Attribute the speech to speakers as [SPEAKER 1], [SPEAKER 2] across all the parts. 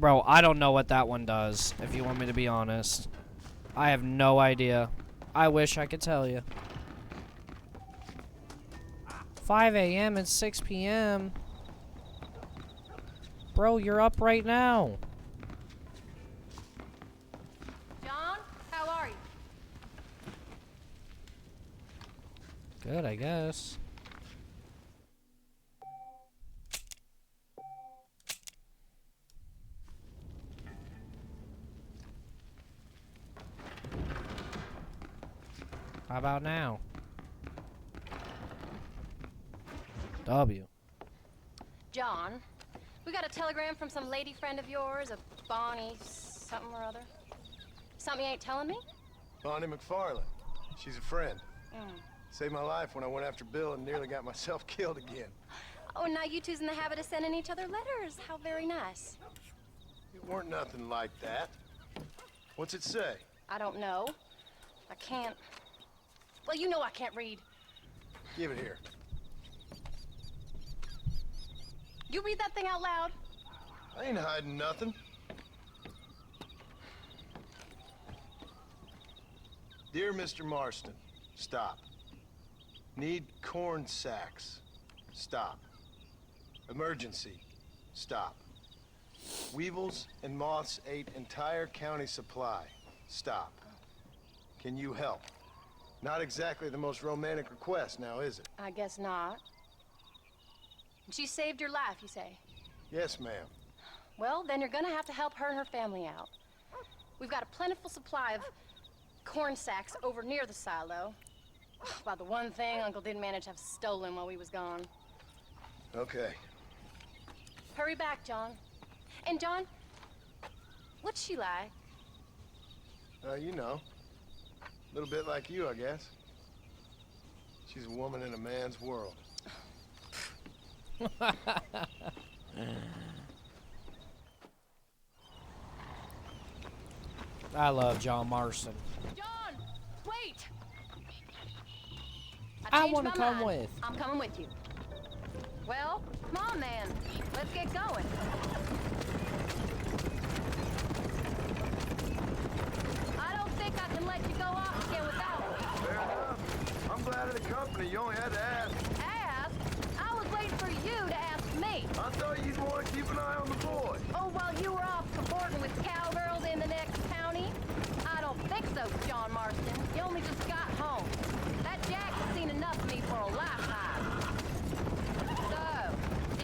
[SPEAKER 1] Bro, I don't know what that one does, if you want me to be honest. I have no idea. I wish I could tell you. 5 a.m. and 6 p.m. Bro, you're up right now.
[SPEAKER 2] John, how are you?
[SPEAKER 1] Good, I guess. How about now? W.
[SPEAKER 2] John, we got a telegram from some lady friend of yours, a Bonnie something or other. Something you ain't telling me?
[SPEAKER 3] Bonnie McFarland. She's a friend.
[SPEAKER 2] Mm.
[SPEAKER 3] Saved my life when I went after Bill and nearly got myself killed again.
[SPEAKER 2] Oh, now you two's in the habit of sending each other letters. How very nice.
[SPEAKER 3] It weren't nothing like that. What's it say?
[SPEAKER 2] I don't know. I can't... Well, you know I can't read.
[SPEAKER 3] Give it here.
[SPEAKER 2] You read that thing out loud?
[SPEAKER 3] I ain't hiding nothing. Dear Mr. Marston, stop. Need corn sacks. Stop. Emergency. Stop. Weevils and moths ate entire county supply. Stop. Can you help? Not exactly the most romantic request now, is it?
[SPEAKER 2] I guess not. She saved your life, you say?
[SPEAKER 3] Yes, ma'am.
[SPEAKER 2] Well, then you're gonna have to help her and her family out. We've got a plentiful supply of corn sacks over near the silo. About the one thing Uncle didn't manage to have stolen while we was gone.
[SPEAKER 3] Okay.
[SPEAKER 2] Hurry back, John. And John, what's she like?
[SPEAKER 3] You know. A little bit like you, I guess. She's a woman in a man's world.
[SPEAKER 1] I love John Marston.
[SPEAKER 2] John, wait!
[SPEAKER 1] I want to come
[SPEAKER 2] mind.
[SPEAKER 1] with.
[SPEAKER 2] I'm coming with you. Well, come on then. Let's get going. I don't think I can let you go off again without me.
[SPEAKER 3] Fair enough. I'm glad of the company. You only had to ask.
[SPEAKER 2] Ask? I was waiting for you to ask me.
[SPEAKER 3] I thought you'd want to keep an eye on the boy.
[SPEAKER 2] Oh, while you were off cavorting with cowgirls in the next county? I don't think so, John Marston. You only just got home. That Jack has seen enough of me for a lifetime. So,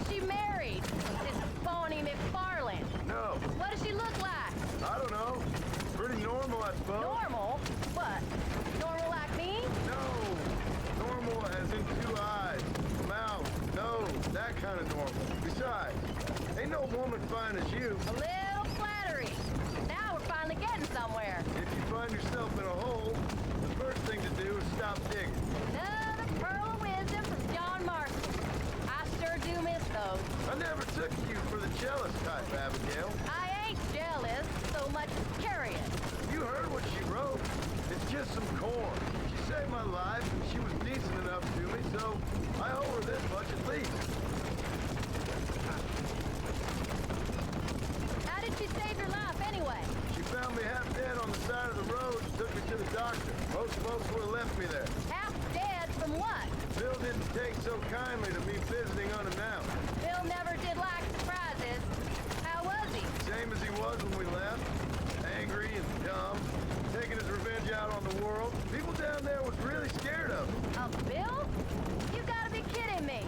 [SPEAKER 2] is she married? This Bonnie McFarland?
[SPEAKER 3] No.
[SPEAKER 2] What does she look like?
[SPEAKER 3] I don't know. Pretty normal, I suppose.
[SPEAKER 2] Normal? What? Normal like me?
[SPEAKER 3] No. Normal as in 2 eyes, mouth, nose, that kind of normal. Besides, ain't no woman fine as you.
[SPEAKER 2] A little flattery. Now we're finally getting somewhere.
[SPEAKER 3] If you find yourself in a hole, the first thing to do is stop digging.
[SPEAKER 2] Another pearl of wisdom from John Marston. I sure do miss those.
[SPEAKER 3] I never took you for the jealous type, Abigail.
[SPEAKER 2] I ain't jealous so much as curious.
[SPEAKER 3] You heard what she wrote. It's just some corn. She saved my life, and she was decent enough to me, so I owe her this much at least.
[SPEAKER 2] How did she save your life anyway?
[SPEAKER 3] She found me half dead on the side of the road and took me to the doctor. Most folks would have left me there.
[SPEAKER 2] Half dead from what?
[SPEAKER 3] Bill didn't take so kindly to me visiting unannounced.
[SPEAKER 2] Bill never did like surprises. How was he?
[SPEAKER 3] Same as he was when we left. Angry and dumb. Taking his revenge out on the world. People down there was really scared of him.
[SPEAKER 2] Of Bill? You gotta be kidding me.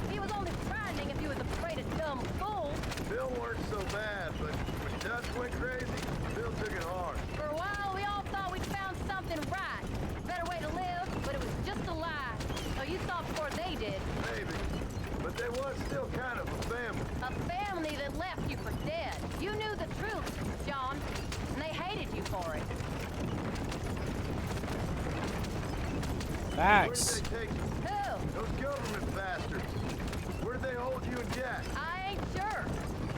[SPEAKER 2] He was only frightening if you was afraid of dumb fools.
[SPEAKER 3] Bill weren't so bad, but when Dutch went crazy, Bill took it hard.
[SPEAKER 2] For a while, we all thought we'd found something right. A better way to live, but it was just a lie. So you thought before they did.
[SPEAKER 3] Maybe. But they was still kind of a family.
[SPEAKER 2] A family that left you for dead. You knew the truth, John, and they hated you for it.
[SPEAKER 1] Facts.
[SPEAKER 3] Where did they take you?
[SPEAKER 2] Who?
[SPEAKER 3] Those government bastards. Where did they hold you and Jack?
[SPEAKER 2] I ain't sure.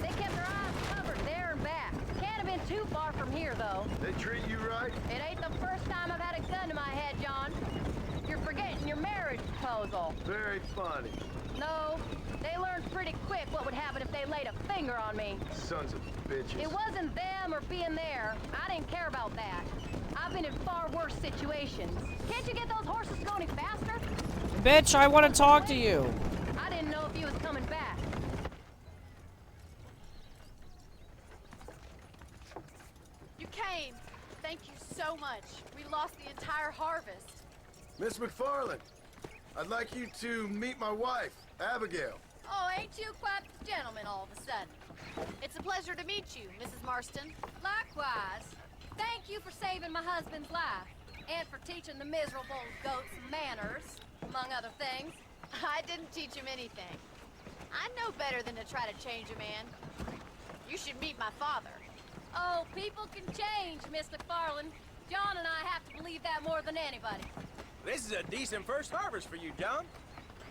[SPEAKER 2] They kept their eyes covered there and back. Can't have been too far from here, though.
[SPEAKER 3] They treat you right?
[SPEAKER 2] It ain't the first time I've had a gun to my head, John. You're forgetting your marriage proposal.
[SPEAKER 3] Very funny.
[SPEAKER 2] No, they learned pretty quick what would happen if they laid a finger on me.
[SPEAKER 3] Sons of bitches.
[SPEAKER 2] It wasn't them or being there. I didn't care about that. I've been in far worse situations. Can't you get those horses to go any faster?
[SPEAKER 1] Bitch, I want to talk to you.
[SPEAKER 2] I didn't know if you was coming back.
[SPEAKER 4] You came. Thank you so much. We lost the entire harvest.
[SPEAKER 3] Miss McFarland, I'd like you to meet my wife, Abigail.
[SPEAKER 4] Oh, ain't you quite the gentleman all of a sudden? It's a pleasure to meet you, Mrs. Marston.
[SPEAKER 2] Likewise. Thank you for saving my husband's life. And for teaching the miserable goats manners, among other things.
[SPEAKER 4] I didn't teach him anything. I know better than to try to change a man. You should meet my father.
[SPEAKER 2] Oh, people can change, Miss McFarland. John and I have to believe that more than anybody.
[SPEAKER 5] This is a decent first harvest for you, John.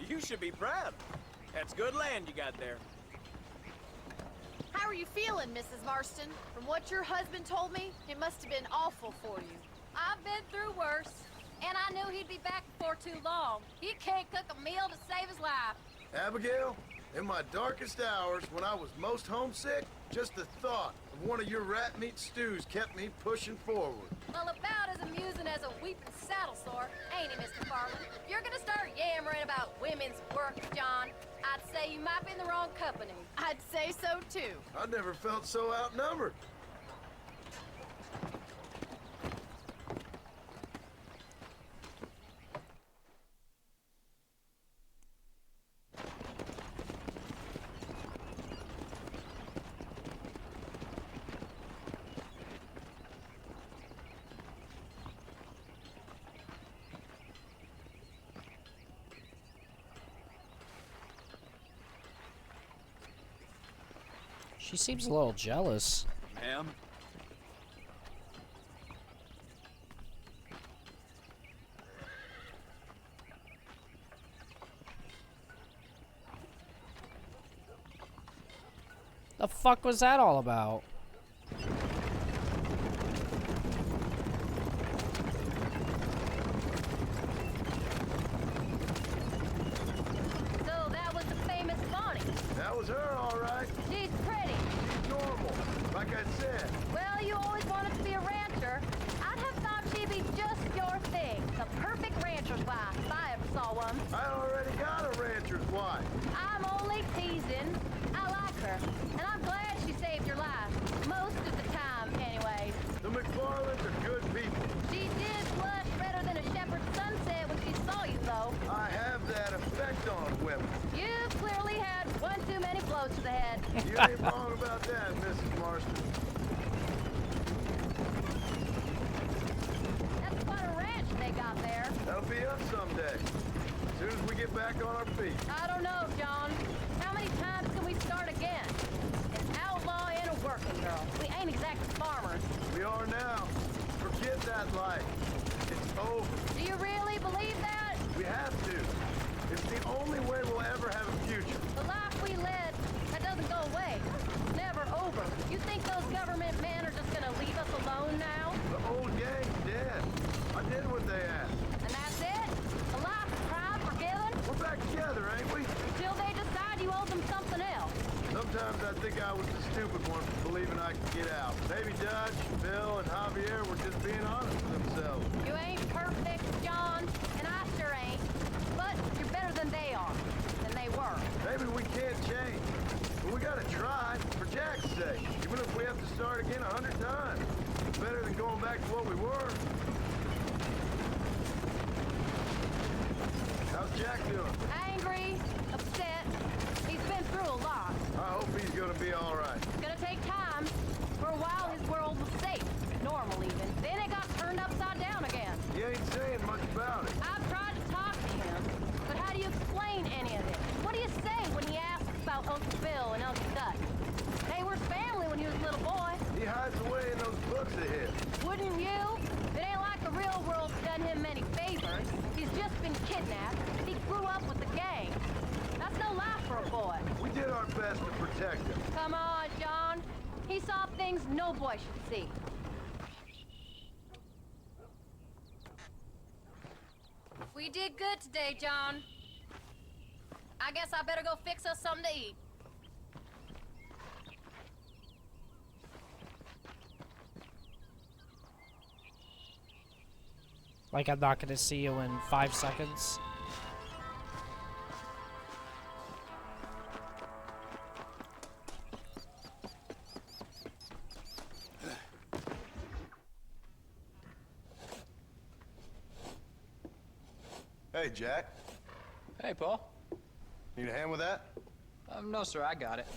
[SPEAKER 5] You should be proud. That's good land you got there.
[SPEAKER 4] How are you feeling, Mrs. Marston? From what your husband told me, it must have been awful for you.
[SPEAKER 2] I've been through worse, and I knew he'd be back before too long. He can't cook a meal to save his life.
[SPEAKER 3] Abigail, in my darkest hours, when I was most homesick, just the thought of one of your rat meat stews kept me pushing forward.
[SPEAKER 2] Well, about as amusing as a weeping saddle sore, ain't he, Mr. Farland? If you're gonna start yammering about women's work, John, I'd say you might be in the wrong company.
[SPEAKER 4] I'd say so, too.
[SPEAKER 3] I never felt so outnumbered.
[SPEAKER 1] She seems a little jealous.
[SPEAKER 5] Ma'am?
[SPEAKER 1] The fuck was that all about?
[SPEAKER 2] So that was the famous Bonnie.
[SPEAKER 3] That was her, all right.
[SPEAKER 2] She's pretty.
[SPEAKER 3] She's normal, like I said.
[SPEAKER 2] Well, you always wanted to be a rancher. I'd have thought she'd be just your thing. The perfect rancher's wife, if I ever saw one.
[SPEAKER 3] I already got a rancher's wife.
[SPEAKER 2] I'm only teasing. I like her, and I'm glad she saved your life. Most of the time, anyways.
[SPEAKER 3] The McFarlands are good people.
[SPEAKER 2] She did blush redder than a shepherd's sunset when she saw you, though.
[SPEAKER 3] I have that effect on women.
[SPEAKER 2] You clearly had one too many blows to the head.
[SPEAKER 3] You ain't wrong about that, Mrs. Marston.
[SPEAKER 2] That's quite a ranch they got there.
[SPEAKER 3] That'll be us someday. As soon as we get back on our feet.
[SPEAKER 2] I don't know, John. How many times can we start again? An outlaw and a working girl. We ain't exactly farmers.
[SPEAKER 3] We are now. Forget that life. It's over.
[SPEAKER 2] Do you really believe that?
[SPEAKER 3] We have to. It's the only way we'll ever have a future.
[SPEAKER 2] The life we led, that doesn't go away. It's never over. You think those government men are just gonna leave us alone now?
[SPEAKER 3] The old gang's dead. I did what they asked.
[SPEAKER 2] And that's it? A life of crime forgiven?
[SPEAKER 3] We're back together, ain't we?
[SPEAKER 2] Until they decide you owe them something else.
[SPEAKER 3] Sometimes I think I was the stupid one for believing I could get out. Maybe Dutch, Bill, and Javier were just being honest with themselves.
[SPEAKER 2] You ain't perfect, John, and I sure ain't. But you're better than they are. Than they were.
[SPEAKER 3] Maybe we can't change, but we gotta try, for Jack's sake. Even if we have to start again 100 times. It's better than going back to what we were. How's Jack doing?
[SPEAKER 2] Angry, upset. He's been through a lot.
[SPEAKER 3] I hope he's gonna be all right.
[SPEAKER 2] It's gonna take time. For a while, his world was safe. Normal, even. Then it got turned upside down again.
[SPEAKER 3] He ain't saying much about it.
[SPEAKER 2] I've tried to talk to him, but how do you explain any of it? What do you say when he asks about Uncle Bill and Uncle Dutch? They were family when he was a little boy.
[SPEAKER 3] He hides away in those books of his.
[SPEAKER 2] Wouldn't you? It ain't like the real world's done him many favors. He's just been kidnapped. He grew up with the gang. That's no life for a boy.
[SPEAKER 3] We did our best to protect him.
[SPEAKER 2] Come on, John. He saw things no boy should see. We did good today, John. I guess I better go fix us something to eat.
[SPEAKER 1] Like I'm not gonna see you in 5 seconds.
[SPEAKER 3] Hey, Jack.
[SPEAKER 6] Hey, Paul.
[SPEAKER 3] Need a hand with that?
[SPEAKER 6] No, sir, I got it.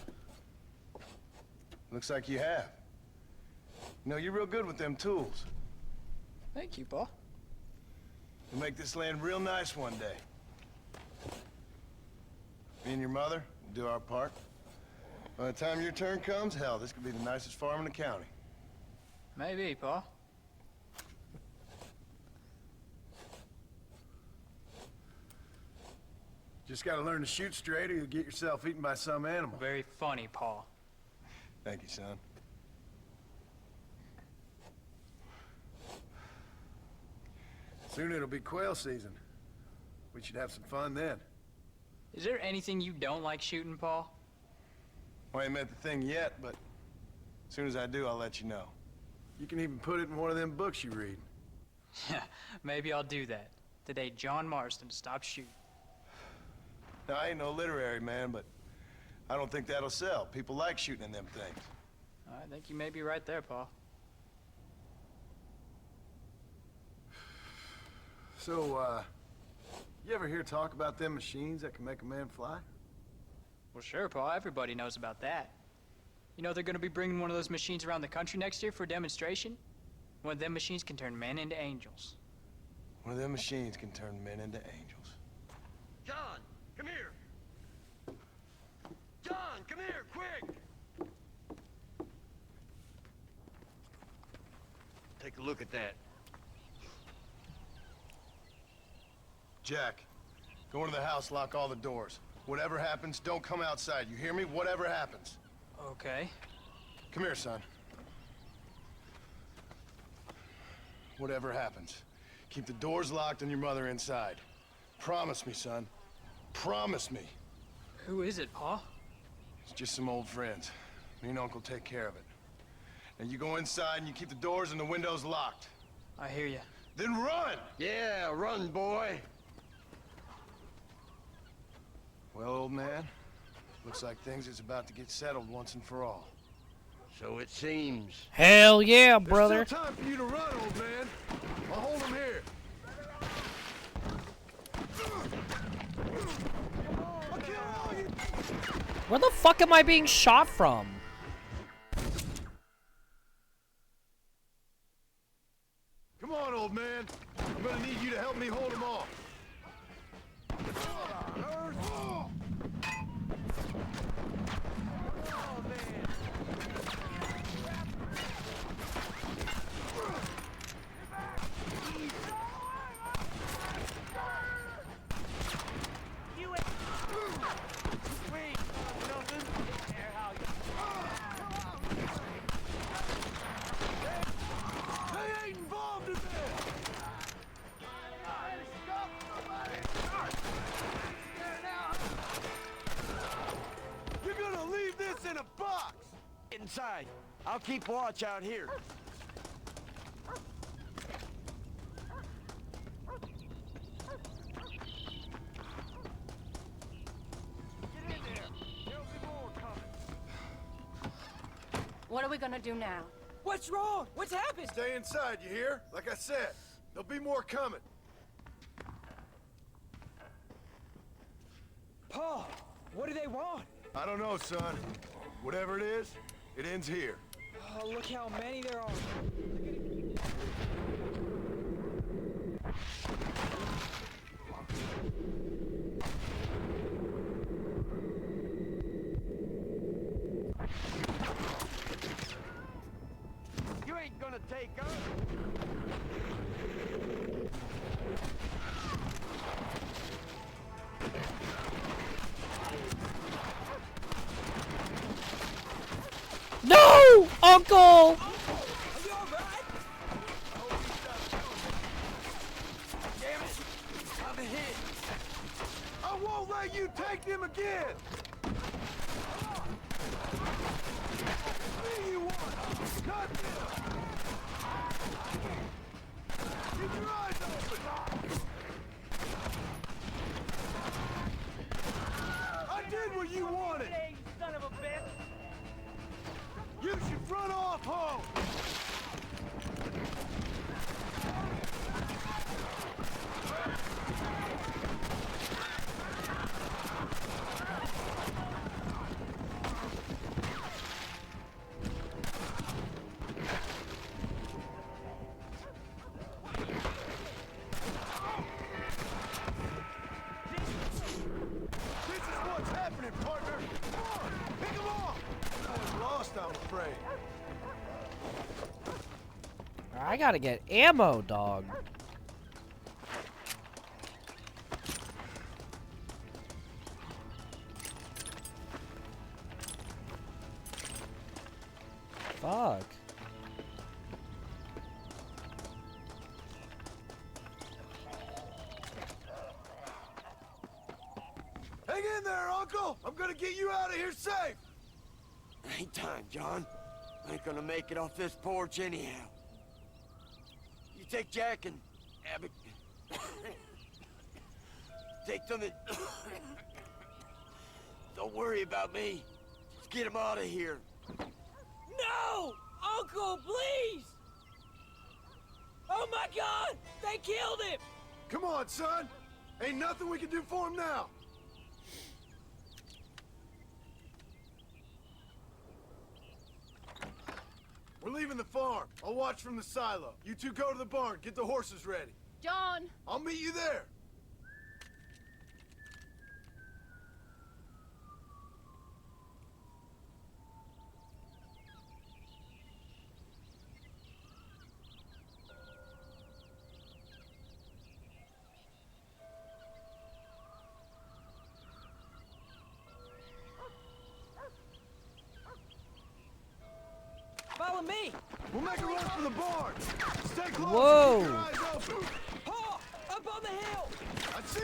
[SPEAKER 3] Looks like you have. You know, you're real good with them tools.
[SPEAKER 6] Thank you, Paul.
[SPEAKER 3] You'll make this land real nice one day. Me and your mother will do our part. By the time your turn comes, hell, this could be the nicest farm in the county.
[SPEAKER 6] Maybe, Paul.
[SPEAKER 3] Just gotta learn to shoot straight or you'll get yourself eaten by some animal.
[SPEAKER 6] Very funny, Paul.
[SPEAKER 3] Thank you, son. Soon it'll be quail season. We should have some fun then.
[SPEAKER 6] Is there anything you don't like shooting, Paul?
[SPEAKER 3] Well, I ain't met the thing yet, but as soon as I do, I'll let you know. You can even put it in one of them books you read.
[SPEAKER 6] Yeah, maybe I'll do that. Today, John Marston stopped shooting.
[SPEAKER 3] Now, I ain't no literary man, but I don't think that'll sell. People like shooting in them things.
[SPEAKER 6] I think you may be right there, Paul.
[SPEAKER 3] So, you ever hear talk about them machines that can make a man fly?
[SPEAKER 6] Well, sure, Paul. Everybody knows about that. You know they're gonna be bringing one of those machines around the country next year for a demonstration? One of them machines can turn men into angels.
[SPEAKER 3] One of them machines can turn men into angels.
[SPEAKER 5] John, come here. John, come here, quick. Take a look at that.
[SPEAKER 3] Jack, go into the house, lock all the doors. Whatever happens, don't come outside. You hear me? Whatever happens.
[SPEAKER 6] Okay.
[SPEAKER 3] Come here, son. Whatever happens, keep the doors locked and your mother inside. Promise me, son. Promise me.
[SPEAKER 6] Who is it, Paul?
[SPEAKER 3] It's just some old friends. Me and Uncle take care of it. Now you go inside and you keep the doors and the windows locked.
[SPEAKER 6] I hear you.
[SPEAKER 3] Then run!
[SPEAKER 5] Yeah, run, boy.
[SPEAKER 3] Well, old man, looks like things is about to get settled once and for all.
[SPEAKER 5] So it seems.
[SPEAKER 1] Hell yeah, brother.
[SPEAKER 3] There's still time for you to run, old man. I'll hold him here.
[SPEAKER 1] Where the fuck am I being shot from?
[SPEAKER 3] Come on, old man. I'm gonna need you to help me hold him off. They ain't involved in this! You're gonna leave this in a box!
[SPEAKER 5] Inside. I'll keep watch out here. Get in there. There'll be more coming.
[SPEAKER 2] What are we gonna do now?
[SPEAKER 7] What's wrong? What's happened?
[SPEAKER 3] Stay inside, you hear? Like I said, there'll be more coming.
[SPEAKER 7] Paul, what do they want?
[SPEAKER 3] I don't know, son. Whatever it is, it ends here.
[SPEAKER 7] Oh, look how many there are.
[SPEAKER 5] You ain't gonna take us.
[SPEAKER 1] No! Uncle!
[SPEAKER 7] Are you alright?
[SPEAKER 5] Damn it. I'm hit.
[SPEAKER 3] I won't let you take them again! Me you want! Not them! Keep your eyes open!
[SPEAKER 1] I gotta get ammo, dog. Fuck.
[SPEAKER 3] Hang in there, Uncle! I'm gonna get you out of here safe!
[SPEAKER 8] Ain't time, John. I ain't gonna make it off this porch anyhow. You take Jack and Abbott. Take them and... Don't worry about me. Just get him out of here.
[SPEAKER 7] No! Uncle, please! Oh my God! They killed him!
[SPEAKER 3] Come on, son! Ain't nothing we can do for him now! We're leaving the farm. I'll watch from the silo. You two go to the barn, get the horses ready.
[SPEAKER 4] John!
[SPEAKER 3] I'll meet you there.
[SPEAKER 7] Follow me!
[SPEAKER 3] We'll make a run for the barn. Stay close.
[SPEAKER 1] Whoa.
[SPEAKER 3] Keep your eyes open.
[SPEAKER 7] Paul! Up on the hill!
[SPEAKER 3] I see.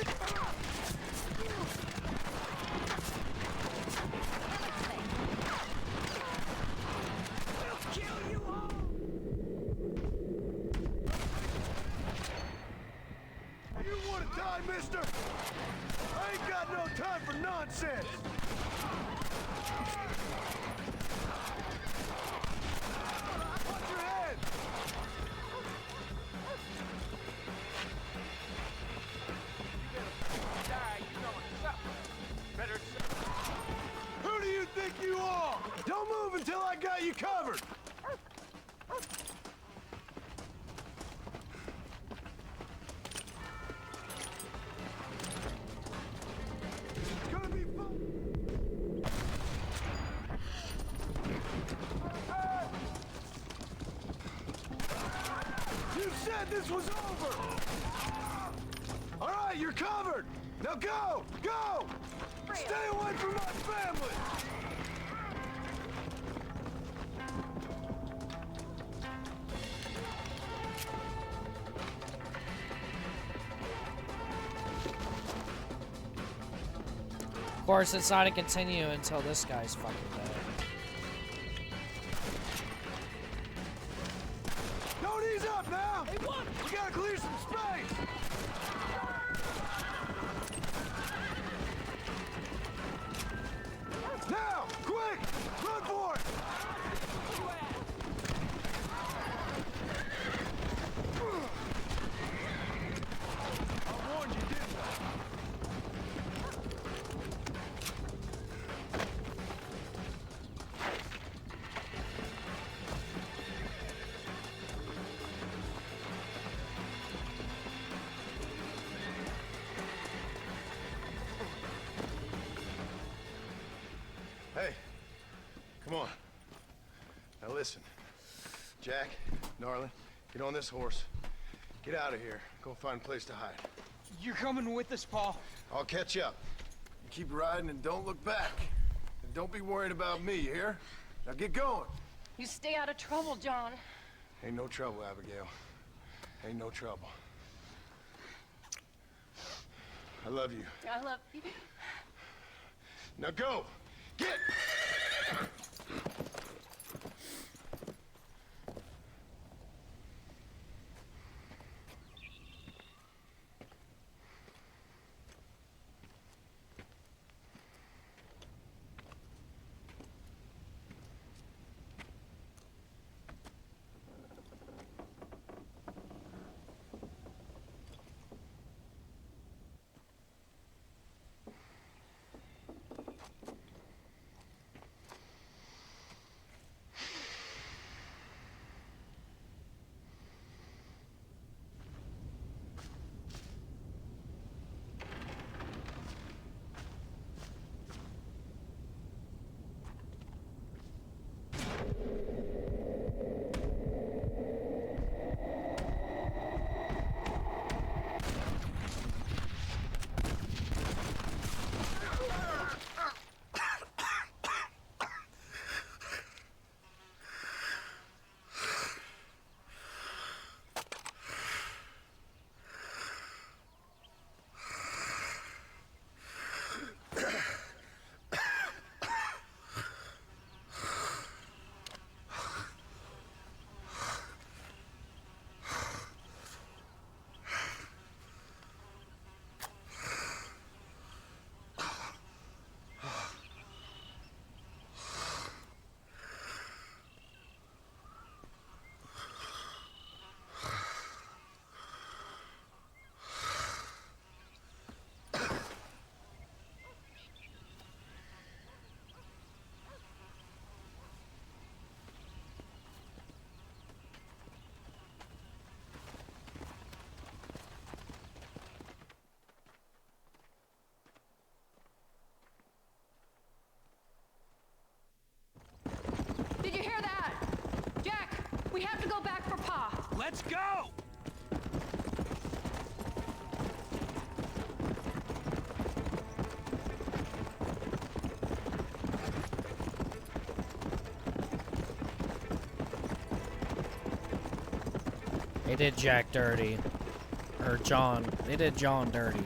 [SPEAKER 7] They'll kill you all!
[SPEAKER 3] You want to die, mister? I ain't got no time for nonsense. Watch your head. Who do you think you are? Don't move until I got you covered. It's gonna be fun. You said this was over. All right, you're covered. Now go, go. Stay away from my family.
[SPEAKER 1] Of course, it's not a continue until this guy's fucking dead.
[SPEAKER 3] Don't ease up now. Hey, what? We gotta clear some space. Now, quick, run for it. I warned you, didn't I? Hey, come on. Now listen. Jack, darling, get on this horse. Get out of here. Go find a place to hide.
[SPEAKER 7] You're coming with us, Paul.
[SPEAKER 3] I'll catch up. You keep riding and don't look back. And don't be worried about me, you hear? Now get going.
[SPEAKER 2] You stay out of trouble, John.
[SPEAKER 3] Ain't no trouble, Abigail. Ain't no trouble. I love you.
[SPEAKER 2] I love you.
[SPEAKER 3] Now go! Get!
[SPEAKER 7] Let's go!
[SPEAKER 1] They did Jack dirty. Or John. They did John dirty.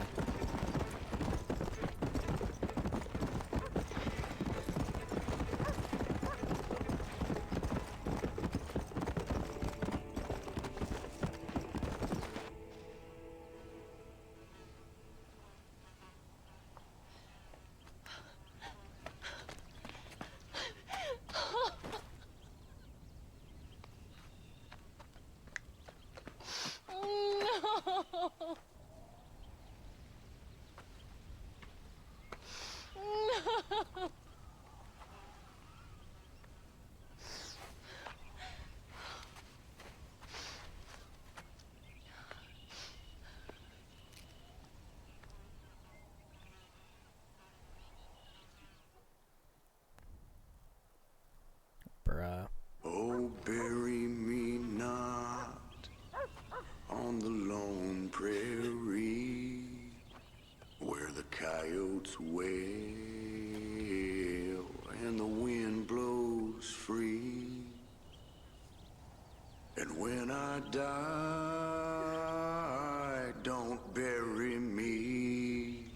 [SPEAKER 1] Bruh.
[SPEAKER 8] Oh, bury me not on the lone prairie where the coyotes wail and the wind blows free. And when I die, don't bury me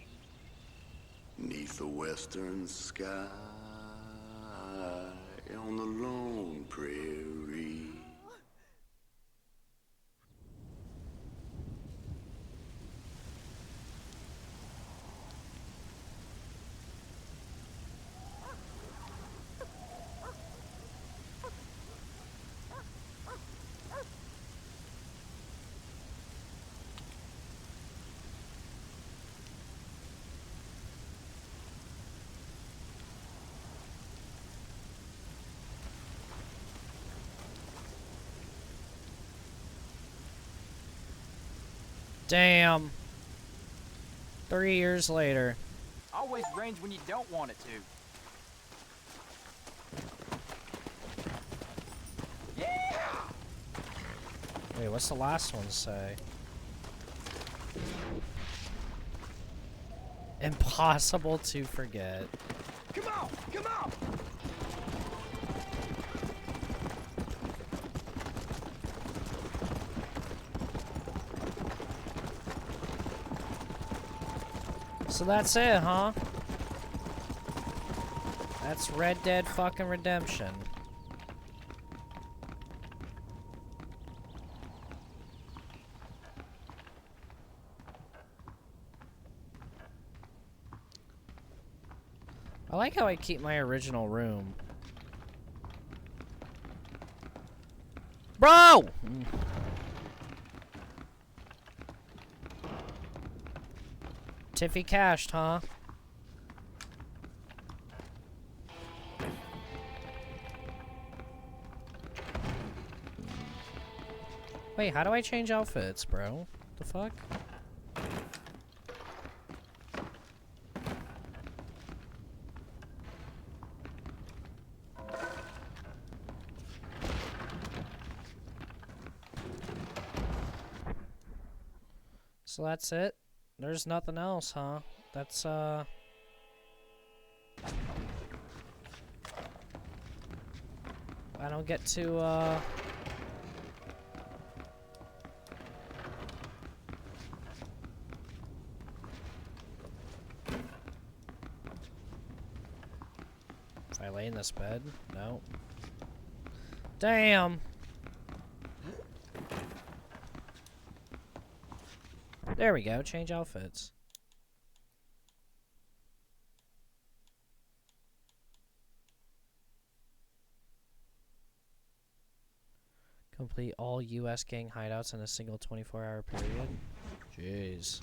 [SPEAKER 8] 'neath the western sky on the lone prairie.
[SPEAKER 1] Damn. 3 years later.
[SPEAKER 7] Always rains when you don't want it to.
[SPEAKER 1] Wait, what's the last one say? Impossible to forget.
[SPEAKER 7] Come on! Come on!
[SPEAKER 1] So that's it, huh? That's Red Dead fucking Redemption. I like how I keep my original room. Bro! Tiffy cashed, huh? Wait, how do I change outfits, bro? The fuck? So that's it? There's nothing else, huh? That's, I don't get to, If I lay in this bed? No. Damn! There we go, change outfits. Complete all US gang hideouts in a single 24-hour period. Jeez.